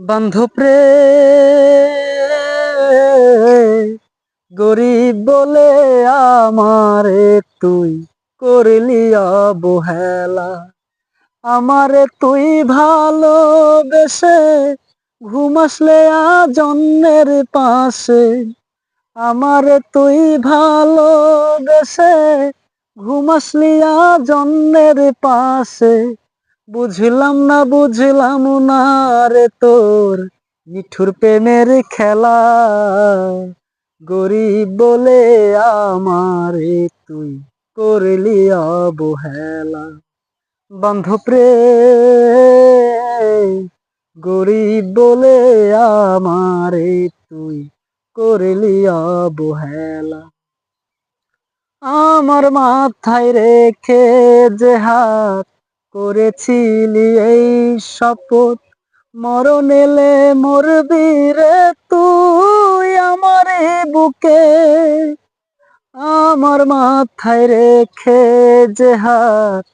বান্ধবরে গরিব বলে আমারে তুই করলি অবহেলা। আমারে তুই ভালোবেসে ঘুম আসলে আজ অন্যের পাশে। আমারে তুই ভালোবেসে ঘুম আসলি আজ অন্যের পাশে। বুঝলাম না রে তোর নিঠুর প্রেমের খেলা। গরিব বলে আমারে তুই করলি অবহেলা। বান্ধবরে গরিব বলে আমারে তুই করলি অবহেলা। আমার মাথায় রেখে যে হাত করেছিলি এই শপথ, মরণ এলে মরবি রে তুই আমার বুকে। আমার মাথায় রেখে যে হাত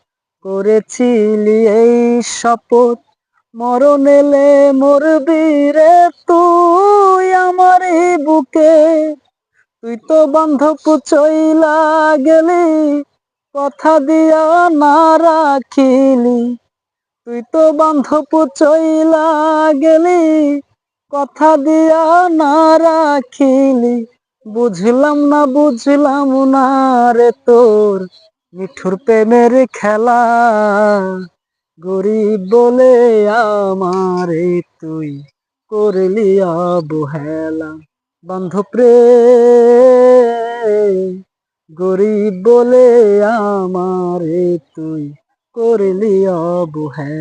করেছিলি এই শপথ, মরণ এলে মরবি রে তুই আমার বুকে। তুই তো বান্ধব চইলা গেলি, কথা দিয়া না রাখিলি। তুই তো বান্ধব চইলা গেলি, কথা দিয়া না রাখিলি। বুঝলাম না রে তোর নিঠুর প্রেমের খেলা। গরিব বলে আমারে তুই করলি অবহেলা। বান্ধবরে গরিব বলে আমারে তুই করলি অবহেলা।